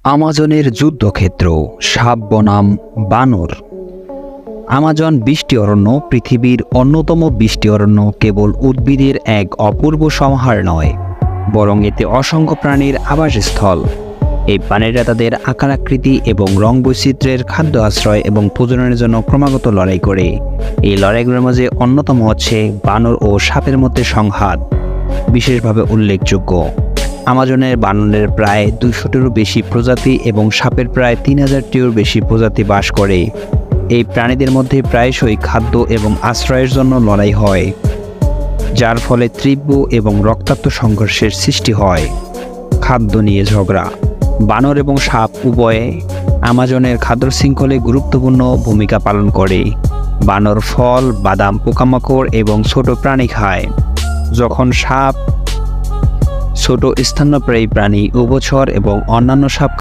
আমাজনের যুদ্ধক্ষেত্র, সাপ বনাম বানর। আমাজন বৃষ্টি অরণ্য পৃথিবীর অন্যতম বৃষ্টি অরণ্য কেবল উদ্ভিদের এক অপূর্ব সমাহার নয়, বরং এতে অসংখ্য প্রাণীর আবাসস্থল। এই প্রাণীরা তাদের আকার আকৃতি এবং রং বৈচিত্র্যের খাদ্য আশ্রয় এবং প্রজননের জন্য ক্রমাগত লড়াই করে। এই লড়াইগুলোর মাঝে অন্যতম হচ্ছে বানর ও সাপের মধ্যে সংঘাত, বিশেষভাবে উল্লেখযোগ্য। আমাজনের বানরের প্রায় 200টিরও বেশি প্রজাতি এবং সাপের প্রায় 3000টিরও বেশি প্রজাতি বাস করে। এই প্রাণীদের মধ্যে প্রায়শই খাদ্য এবং আশ্রয়ের জন্য লড়াই হয়, যার ফলে তীব্র এবং রক্তাক্ত সংঘর্ষের সৃষ্টি হয়। খাদ্য নিয়ে ঝগড়া। বানর এবং সাপ উভয়ে আমাজনের খাদ্য শৃঙ্খলে গুরুত্বপূর্ণ ভূমিকা পালন করে। বানর ফল, বাদাম, পোকামাকড় এবং ছোট প্রাণী খায়, যখন সাপ ছোট স্তন্যপায়ী প্রাণী, উভচর এবং অন্যান্য সাপ